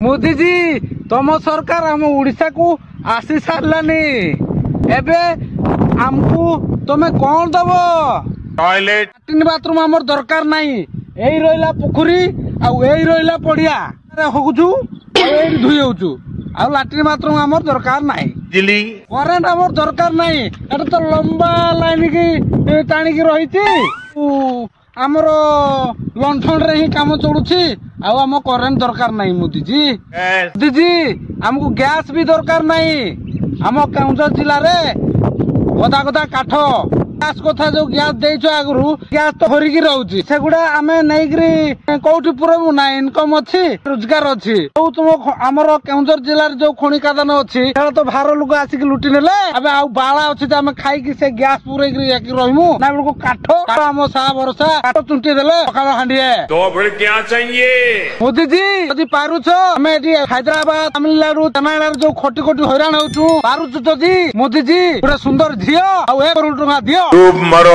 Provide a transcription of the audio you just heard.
मोदी जी तुम सरकार आम ओडिशा को आसी सारानी एबे आमको तुम कौन दब टॉयलेट लैट्रिन बाथरूम आमर दरकार नहीं यही रहा पोखरी आई रहा पड़िया हगुचु धुई होचु आ लैट्रिन बाथरूम आमर दरकार नहीं दिल्ली करेन्ट आमर दरकार नहीं एटा तो लंबा लाइन की टाणी रही आमर लंठन रे ही काम चलुची आम करेन्ट दरकार नहीं मोदी जी हमको गैस भी दरकार नहीं आम केउंझर जिले में गदा गदा काठ गैस कथा जो गैस देइछो आगु गैस तो भरिकी रहउची सेगुडा आमे नैकरी कोठी पुरबु ना इनकम अछि रोजगार अछि तो तुम हमर केउंझर जिल्ला रे जो खणी कादन अछि सेला तो बाहर लोक आसी के लुटी नेले अबे आ बाळा अछि त आमे खाई कि से गैस पुरै कि याकी रहमु ना बिल्कुल काठ हम सा भरोसा काठ चुंटी देले पकाल हांडिए तो फिर क्या चाहिए मोदी जी यदि पारु छ हमें एटी हैदराबाद तमिलनाडु तमिलनाडु जो खोटी खोटी हैरान होचु पारु छ तो जी मोदी जी पूरा सुंदर झियो आ 1 करोड़ टका दियो डूब मरो